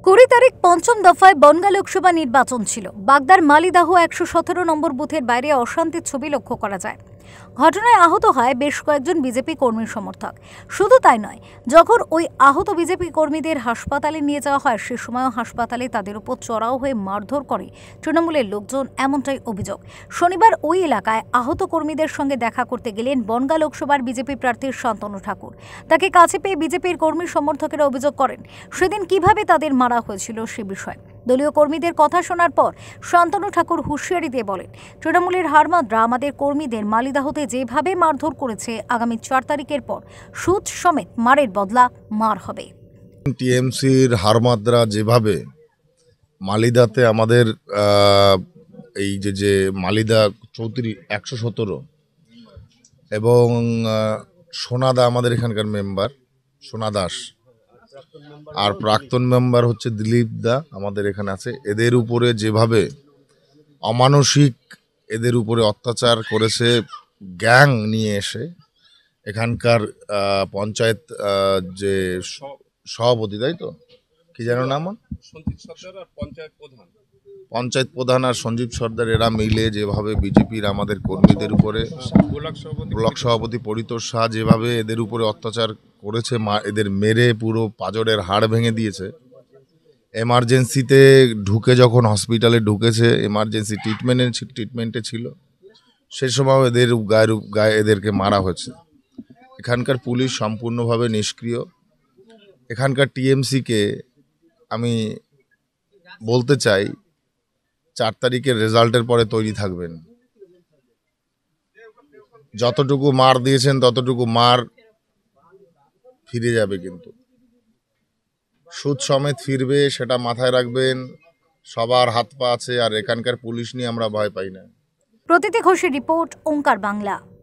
20 তারিখ পঞ্চম দফায় বনগাঁ লোকসভা নির্বাচন ছিল। বাগদার মালিদাহ 117 নম্বর বুথের বাইরে অশান্তির ছবি লক্ষ্য করা যায়। ঘটনায় আহত হয় বেশ কয়েকজন বিজেপি কর্মী সমর্থক। শুধু তাই নয়, যখন ওই আহত বিজেপি কর্মীদের হাসপাতালে নিয়ে যাওয়া হয় সে সময়ও হাসপাতালে তাদের উপর চড়াও হয়ে মারধর করে তৃণমূলের লোকজন, এমনটাই অভিযোগ। শনিবার ওই এলাকায় আহত কর্মীদের সঙ্গে দেখা করতে গেলেন বনগাঁ লোকসভার বিজেপি প্রার্থী শান্তনু ঠাকুর। তাকে কাছে পেয়ে বিজেপির কর্মী সমর্থকেরা অভিযোগ করেন সেদিন কিভাবে তাদের মারা হয়েছিল সে বিষয়ে। দলীয় কর্মীদের কথা শোনার পর শান্তনু ঠাকুর হুঁশিয়ারি দিয়ে বলেন, তৃণমূলের হারমাদরা আমাদের কর্মীদের মালিদাহতে যেভাবে মারধর করেছে, আগামী 4 তারিখের পর সুদ সমেত মারের বদলা মার হবে। টিএমসির হারমাদরা যেভাবে মালিদাতে আমাদের এই যে মালিদা 117 এবং সোনাদা আমাদের এখানকার মেম্বার সোনা দাস, আর প্রাক্তন মেম্বার হচ্ছে দিলীপ দা আমাদের এখানে আছে, এদের উপরে যেভাবে অমানসিক এদের উপরে অত্যাচার করেছে গ্যাং নিয়ে এসে, এখানকার পঞ্চায়েত যে সভাপতি, তাই তো কি জানো নাম, পঞ্চায়েত প্রধান আর সঞ্জীব সর্দার, এরা মিলে যেভাবে বিজেপির আমাদের কর্মীদের উপরে, ব্লক সভাপতি পরিতোষ শাহ যেভাবে এদের উপরে অত্যাচার করেছে, এদের মেরে পুরো পাঁজরের হাড় ভেঙে দিয়েছে। এমার্জেন্সিতে ঢুকে যখন হসপিটালে ঢুকেছে, এমার্জেন্সি ট্রিটমেন্টে ছিল, সে সময় এদের গায়ে এদেরকে মারা হয়েছে। এখানকার পুলিশ সম্পূর্ণভাবে নিষ্ক্রিয়। এখানকার টিএমসিকে আমি বলতে চাই, 4 তারিখের রেজাল্টের পরে তৈরি থাকবেন। যতটুকু মার দিয়েছেন ততটুকু মার ফিরে যাবে, কিন্তু সুদ সমেত ফিরবে, সেটা মাথায় রাখবেন। সবার হাত পা আছে, আর এখানকার পুলিশ নিয়ে আমরা ভয় পাই না। প্রতীতি ঘোষের রিপোর্ট, ওঙ্কার বাংলা।